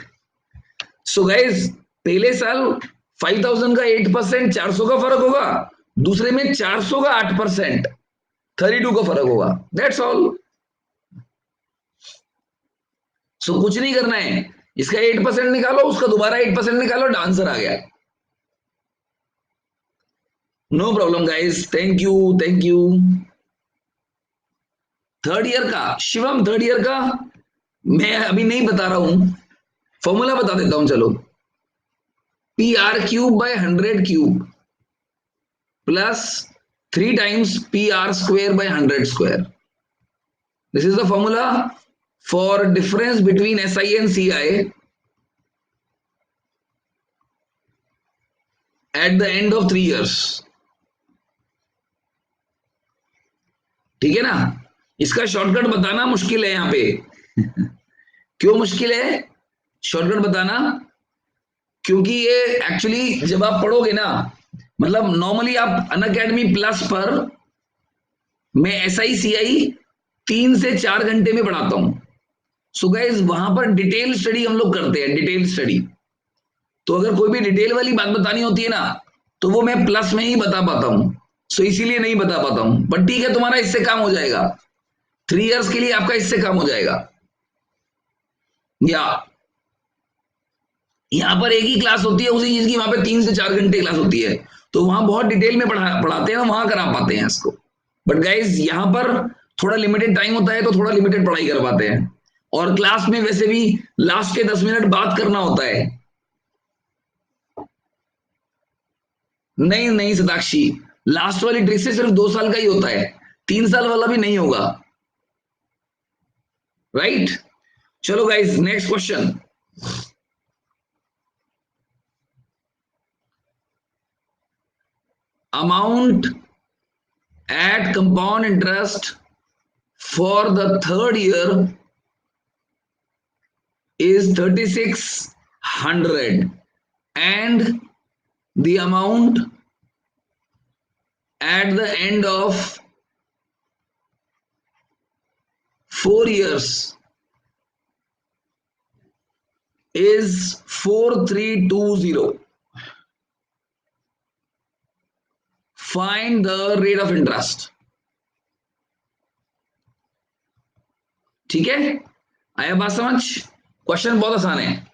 सो गाइस, पहले साल 5000 का 8% 400 का फर्क होगा, दूसरे में 400 का 8% 32 का फर्क होगा। That's all. सो कुछ नहीं करना है, इसका 8% निकालो, उसका दोबारा 8% निकालो, आंसर आ गया। No problem guys, thank you, thank you. Third year का शिवम, थर्ड ईयर का मैं अभी नहीं बता रहा हूं, फॉर्मूला बता देता हूं। चलो, P R cube by 100 cube plus 3 times P R square by 100 square. This is the formula for difference between S I and C I at the end of 3 years। ठीक है ना? इसका शॉर्टकट बताना मुश्किल है यहां पे। क्यों मुश्किल है शॉर्टकट बताना? क्योंकि ये एक्चुअली जब आप पढ़ोगे ना, मतलब नॉर्मली आप अनअकैडमी प्लस पर मैं एस आई सी आई 3 से 4 घंटे में पढ़ाता हूं। सो गाइस वहां पर डिटेल स्टडी हम लोग करते हैं, डिटेल स्टडी। तो अगर कोई भी डिटेल वाली बात बतानी होती है ना, तो वो मैं प्लस में ही बता पाता हूं। सो इसीलिए नहीं बता पाता हूं, बट ठीक है, तुम्हारा इससे काम हो जाएगा। 3 years के लिए आपका इससे काम हो जाएगा। या यहां पर एक ही क्लास होती है उसी चीज की, वहां पे 3 से 4 घंटे क्लास होती है, तो वहां बहुत डिटेल में पढ़ाते हैं, वहां करा पाते हैं इसको। बट गाइज यहां पर थोड़ा लिमिटेड टाइम होता है, तो थोड़ा लिमिटेड पढ़ाई करवाते हैं। और क्लास में वैसे भी लास्ट के 10 मिनट बात करना होता है। नहीं नहीं सताक्षी, लास्ट वाली ट्रिक से सिर्फ 2 साल का ही होता है, 3 साल वाला भी नहीं होगा। राइट। चलो guys, next question. Amount at compound interest for the third year is 3600 and the amount at the end of 4 years is 4320. Find the rate of interest. ठीक है, आया बात समझ? क्वेश्चन बहुत आसान है।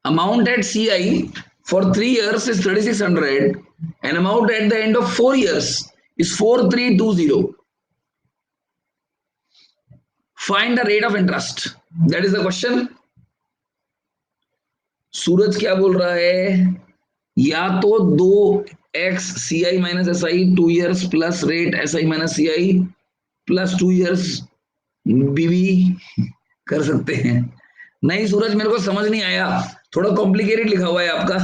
Amount at C I for 3 years is 3600 and amount at the end of 4 years is 4320. Find the rate of interest. That is the question. सूरज क्या बोल रहा है? या तो 2x CI - SI 2 years plus rate SI - CI plus 2 years BB कर सकते हैं। नहीं सूरज, मेरे को समझ नहीं आया, थोड़ा कॉम्प्लिकेटेड लिखा हुआ है आपका।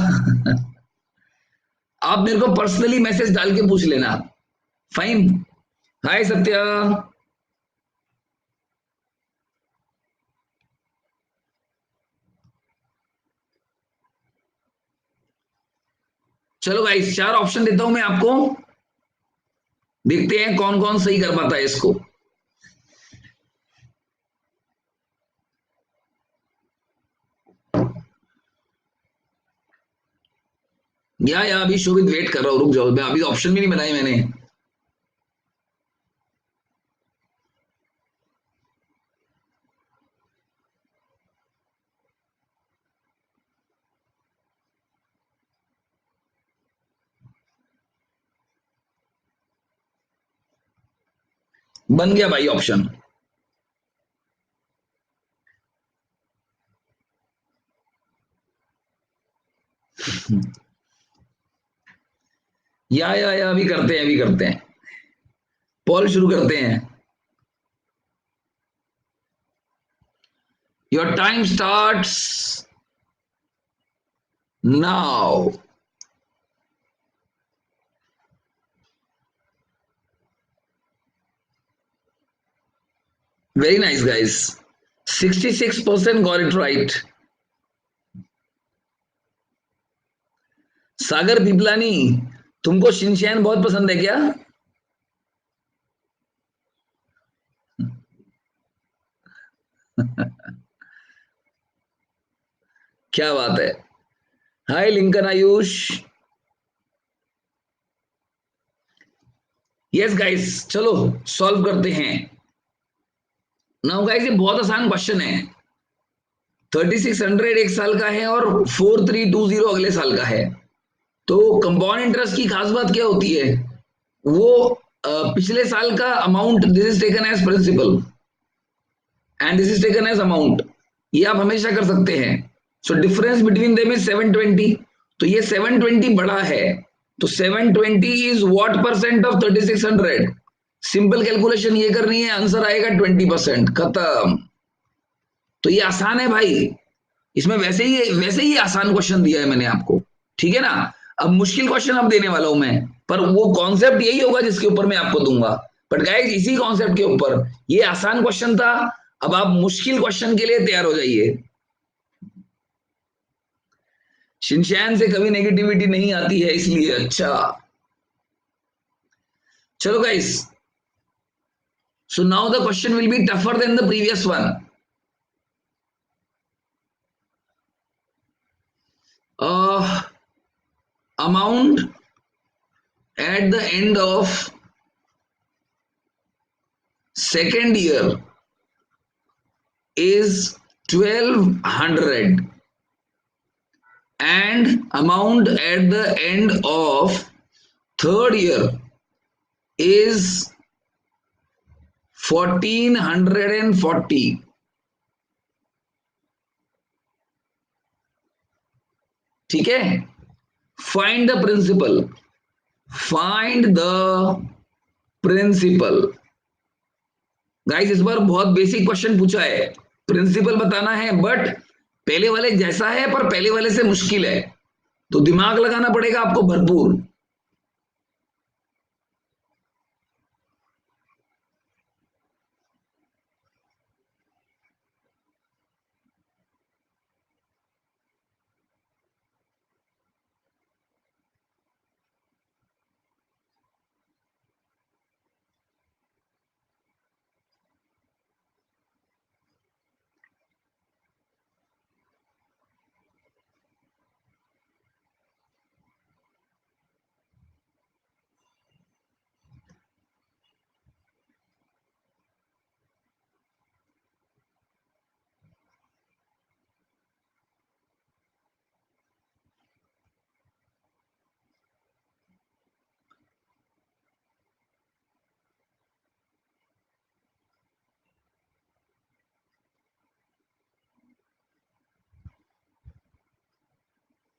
आप मेरे को पर्सनली मैसेज डाल के पूछ लेना। फाइन। हाय सत्या। चलो गाइस, 4 ऑप्शन देता हूं मैं आपको, देखते हैं कौन कौन सही कर पाता है इसको। या अभी शोभित वेट कर रहा हूं, रुक जाओ, मैं अभी ऑप्शन भी नहीं बनाए मैंने। बन गया भाई ऑप्शन। या अभी करते हैं, अभी करते हैं, पॉल शुरू करते हैं। Your time starts now. Very nice guys, 66% got it right. Sagar Piplani, तुमको शिनचैन बहुत पसंद है क्या? क्या बात है। Hi Lincoln Ayush. Yes guys, चलो सॉल्व करते हैं। नाउ गाइस, ये बहुत आसान क्वेश्चन है। 3600 एक साल का है और 4320 अगले साल का है। तो कंपाउंड इंटरेस्ट की खास बात क्या होती है? वो पिछले साल का amount, this is taken as principal and this is taken as amount, ये आप हमेशा कर सकते हैं। So difference between them is 720। तो ये 720 बड़ा है, तो 720 is what percent of 3600? Simple calculation ये करनी है, आंसर आएगा 20%, खत्म। तो ये आसान है भाई, इसमें वैसे ही आसान क्वेश्चन दिया है मैंने आपको, ठीक है ना? अब मुश्किल क्वेश्चन अब देने वाला हूं मैं, पर वो कॉन्सेप्ट यही होगा जिसके ऊपर मैं आपको दूंगा। बट गाइस, इसी कॉन्सेप्ट के ऊपर, ये आसान क्वेश्चन था, अब आप मुश्किल क्वेश्चन के लिए तैयार हो जाइए। शिनचैन से कभी नेगेटिविटी नहीं आती है इसलिए। अच्छा, चलो guys, so now the question will B tougher than the previous one. Amount at the end of second year is 1200 and amount at the end of third year is 1440. ठीक है, find the principal. Find the principal. Guys इस बार बहुत basic question पूछा है, principal बताना है, but पहले वाले जैसा है पर पहले वाले से मुश्किल है, तो दिमाग लगाना पड़ेगा आपको भरपूर।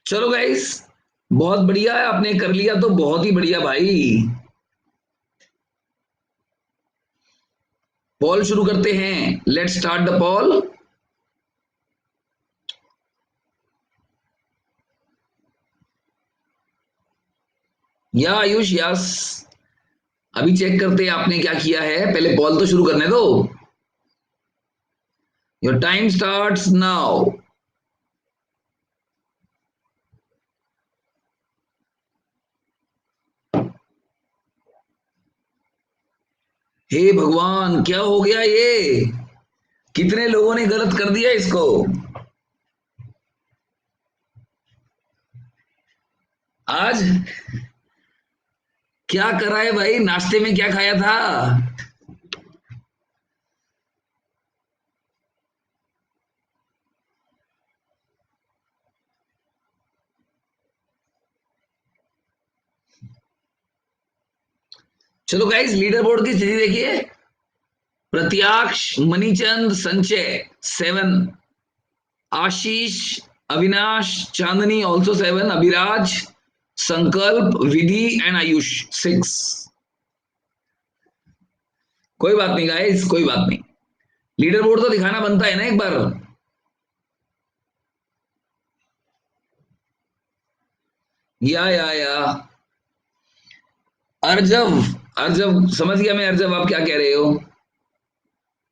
चलो गाइस, बहुत बढ़िया है, आपने कर लिया तो बहुत ही बढ़िया भाई। पॉल शुरू करते हैं, लेट्स स्टार्ट द पॉल। या आयुष, यस। अभी चेक करते हैं आपने क्या किया है, पहले पॉल तो शुरू करने दो। Your time starts now. हे भगवान, क्या हो गया ये, कितने लोगों ने गलत कर दिया इसको। आज क्या करा है भाई, नाश्ते में क्या खाया था। चलो गाइस, लीडर बोर्ड की स्थिति देखिए। प्रत्याक्ष, मणिचंद, संचय 7, आशीष, अविनाश, चांदनी ऑल्सो 7, अभिराज, संकल्प, विधि एंड आयुष 6। कोई बात नहीं गाइस, कोई बात नहीं, लीडर बोर्ड तो दिखाना बनता है ना एक बार। या अर्जव, अर्जव समझ गया मैं, अर्जव आप क्या कह रहे हो।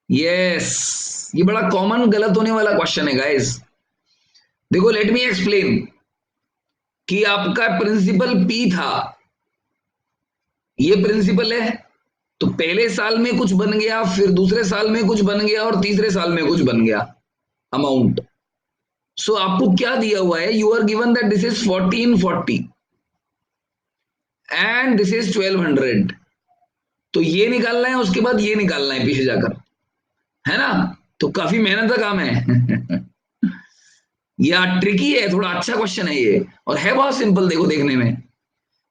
यस, ये बड़ा कॉमन गलत होने वाला क्वेश्चन है गाइस। देखो लेट मी एक्सप्लेन, कि आपका प्रिंसिपल पी था, ये प्रिंसिपल है, तो पहले साल में कुछ बन गया, फिर दूसरे साल में कुछ बन गया, और तीसरे साल में कुछ बन गया अमाउंट। सो आपको क्या दिया हुआ है, you are given that this is 1440 and this is 1200, तो ये निकालना है, उसके बाद ये निकालना है पीछे जाकर, है ना। तो काफी मेहनत का काम है। या ट्रिकी है थोड़ा, अच्छा क्वेश्चन है ये, और है बहुत सिंपल, देखो देखने में।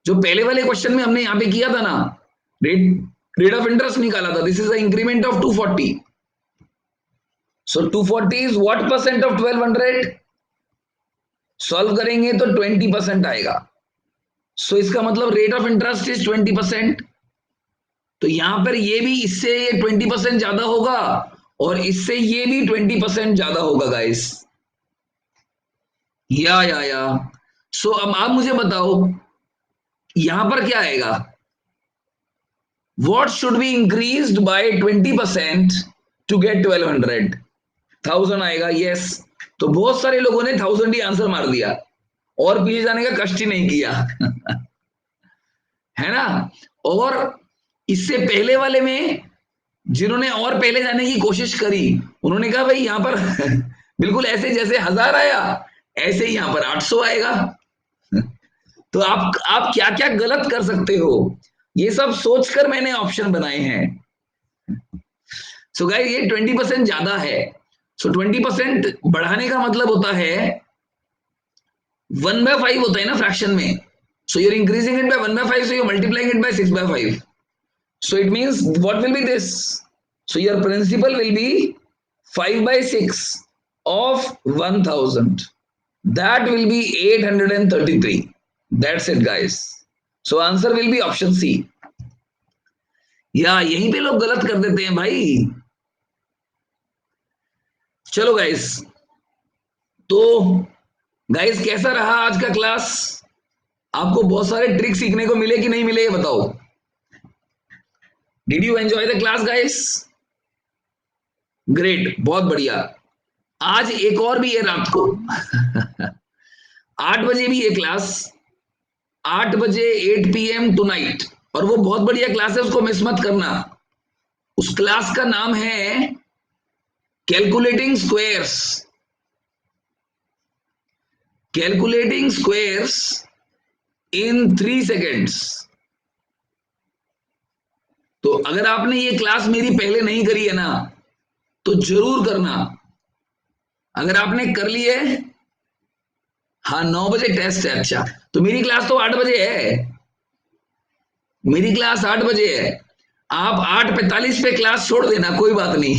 जो पहले वाले क्वेश्चन में हमने यहां पे किया था ना, रेट रेट ऑफ इंटरेस्ट निकाला था, this is the increment of 240। So 240 is what percent of 1200, solve करेंगे तो 20% आएगा। सो इसका मतलब रेट ऑफ इंटरेस्ट इज 20%। तो यहां पर ये भी, इससे ये 20% ज्यादा होगा, और इससे ये भी 20% ज्यादा होगा गाइस। या सो अब आप मुझे बताओ, यहां पर क्या आएगा, what should be increased by 20% to get 1200, 1000 आएगा, यस। तो बहुत सारे लोगों ने 1000 ही आंसर मार दिया, और पीछे जाने का कष्ट ही नहीं किया। है ना। और इससे पहले वाले में जिन्होंने और पहले जाने की कोशिश करी, उन्होंने कहा भाई यहां पर बिल्कुल ऐसे जैसे 1000 आया, ऐसे ही यहां पर 800 आएगा। तो आप क्या क्या गलत कर सकते हो, ये सब सोचकर मैंने ऑप्शन बनाए हैं। सो गाइस, ये 20% ज्यादा है। सो 20% बढ़ाने का मतलब होता है 1/5 होता है ना फ्रैक्शन में। So you're increasing it by 1/5, so you're multiplying it by 6/5। So it means what will be this, so your principal will be 5/6 of 1000, that will be 833। That's it guys, so answer will be option C. या यहीं पे लोग गलत कर देते हैं भाई। चलो गाइस, तो गाइस कैसा रहा आज का क्लास? आपको बहुत सारे ट्रिक सीखने को मिले कि नहीं मिले, ये बताओ। Did you enjoy the class guys? Great, बहुत बढ़िया। आज एक और भी है रात को 8 बजे भी है क्लास, 8 बजे 8 PM टू नाइट। और वो बहुत बढ़िया क्लास है, उसको मिस मत करना। उस क्लास का नाम है calculating squares. Calculating squares in 3 seconds. तो अगर आपने ये क्लास मेरी पहले नहीं करी है ना, तो जरूर करना। अगर आपने कर ली है, हाँ 9 बजे टेस्ट है। अच्छा, तो मेरी क्लास तो 8 बजे है। मेरी क्लास 8 बजे है। आप 8:45 पे क्लास छोड़ देना, कोई बात नहीं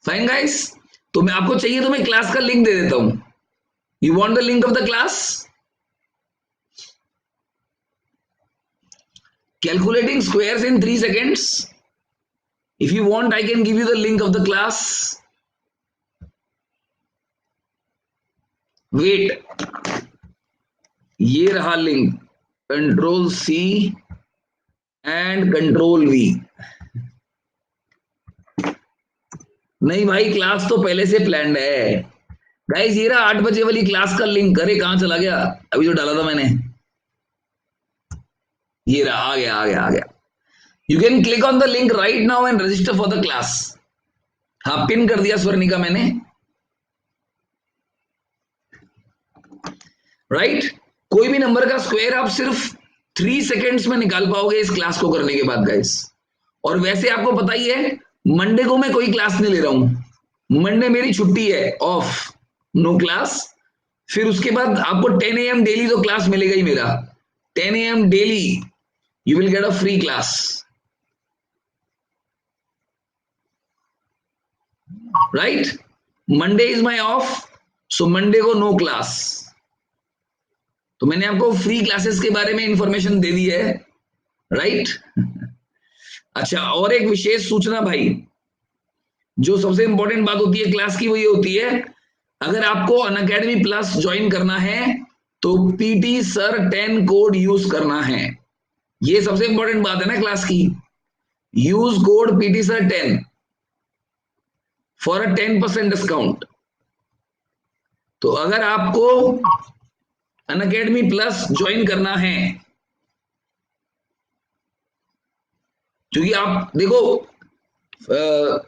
फाइन गाइस। तो मैं आपको चाहिए तो मैं क्लास का लिंक दे देता हूं। You want the link of the class? Calculating squares in 3 seconds। If you want I can give you the link of the class. Wait, ये रहा link. Control C and control V. नहीं भाई, class तो पहले से planned है। Guys ये रहा 8 बजे वाली क्लास का लिंक। अरे कहां चला गया? अभी जो डाला था मैंने, ये रहा, आ गया आ गया आ गया। You can click on the link right now and register for the class. हाँ, पिन कर दिया स्वर्णिका मैंने। राइट, कोई भी नंबर का स्क्वायर आप सिर्फ 3 सेकेंड्स में निकाल पाओगे इस क्लास को करने के बाद गाइस। और वैसे आपको पता ही है, मंडे को मैं कोई क्लास नहीं ले रहा हूं। मंडे मेरी छुट्टी है, ऑफ, नो क्लास। फिर उसके बाद आपको 10 AM डेली तो क्लास मिलेगा ही मेरा। 10 AM daily you will get a free class. Right, Monday is my of, so Monday को नो क्लास। तो मैंने आपको फ्री क्लासेस के बारे में इंफॉर्मेशन दे दी है। राइट अच्छा, और एक विशेष सूचना भाई, जो सबसे इंपॉर्टेंट बात होती है क्लास की, वो ये होती है, अगर आपको अनअकैडमी प्लस ज्वाइन करना है तो पीटी सर 10 कोड यूज करना है। ये सबसे इंपॉर्टेंट बात है ना क्लास की। Use code PT sir 10 for a 10% discount. तो अगर आपको अनअकैडमी प्लस ज्वाइन करना है, क्योंकि आप देखो,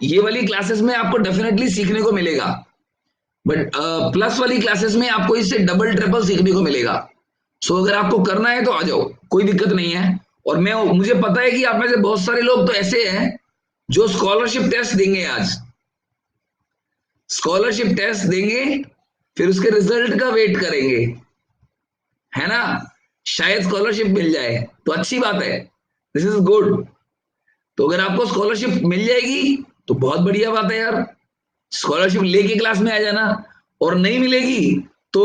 ये वाली क्लासेस में आपको डेफिनेटली सीखने को मिलेगा, बट प्लस वाली क्लासेस में आपको इससे डबल ट्रिपल सीखने को मिलेगा। सो अगर आपको करना है तो आ जाओ, कोई दिक्कत नहीं है। और मैं, मुझे पता है कि आप में से बहुत सारे लोग तो ऐसे हैं जो स्कॉलरशिप टेस्ट देंगे आज। स्कॉलरशिप टेस्ट देंगे, फिर उसके रिजल्ट का वेट करेंगे, है ना। शायद स्कॉलरशिप मिल जाए तो अच्छी बात है, दिस इज गुड। तो अगर आपको स्कॉलरशिप मिल जाएगी तो बहुत बढ़िया बात है यार। स्कॉलरशिप लेके क्लास में आ जाना। और नहीं मिलेगी तो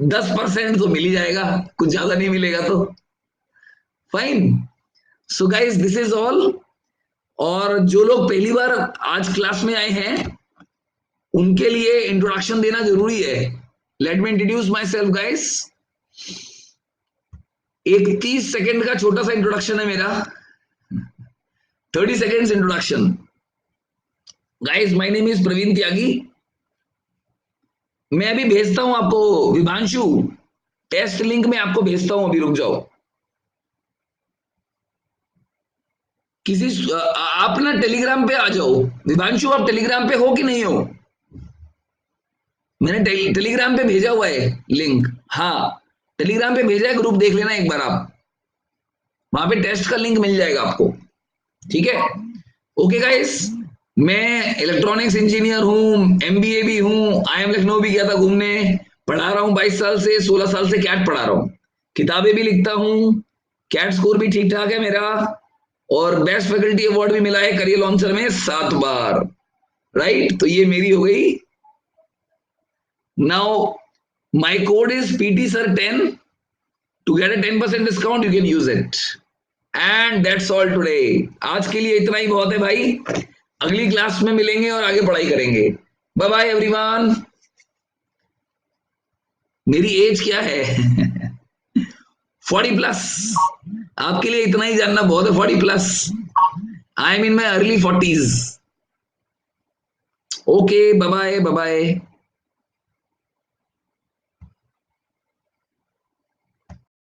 10% तो मिल ही जाएगा, कुछ ज्यादा नहीं मिलेगा तो। Fine, so guys this is all. और जो लोग पहली बार आज क्लास में आए हैं, उनके लिए इंट्रोडक्शन देना जरूरी है। Let me introduce my self guys. एक 30 सेकेंड का छोटा सा इंट्रोडक्शन है मेरा। 30 seconds introduction. Guys my name is Praveen Tyagi. मैं अभी भेजता हूं आपको, विभांशु, टेस्ट लिंक में आपको भेजता हूं, अभी रुक जाओ। किसी आप ना टेलीग्राम पे आ जाओ। विभांशु आप टेलीग्राम पे हो कि नहीं हो? मैंने टेलीग्राम पे भेजा हुआ है लिंक। हाँ, टेलीग्राम पे भेजा है, ग्रुप देख लेना एक बार आप, वहां पे टेस्ट का लिंक मिल जाएगा आपको। ठीक है, ओके गाइस। मैं इलेक्ट्रॉनिक्स इंजीनियर हूँ, एमबीए भी हूँ, आईएम लखनऊ भी गया था घूमने। पढ़ा रहा हूँ 22 साल से, 16 साल से कैट पढ़ा रहा हूँ, किताबें भी लिखता हूँ, कैट स्कोर भी ठीक ठाक है मेरा। और बेस्ट फैकल्टी अवार्ड भी मिला है करियर लॉन्चर में 7 बार। राइट, तो ये मेरी हो गई। Now My code is PT Sir 10. To get a 10% discount, you can use it. And that's all today. आज के लिए इतना ही बहुत है भाई. अगली क्लास में मिलेंगे और आगे पढ़ाई करेंगे. Bye bye everyone. मेरी एज क्या है? 40 प्लस. आपके लिए इतना ही जानना बहुत है. 40 plus. I am in my early 40s. Okay, bye bye, bye bye.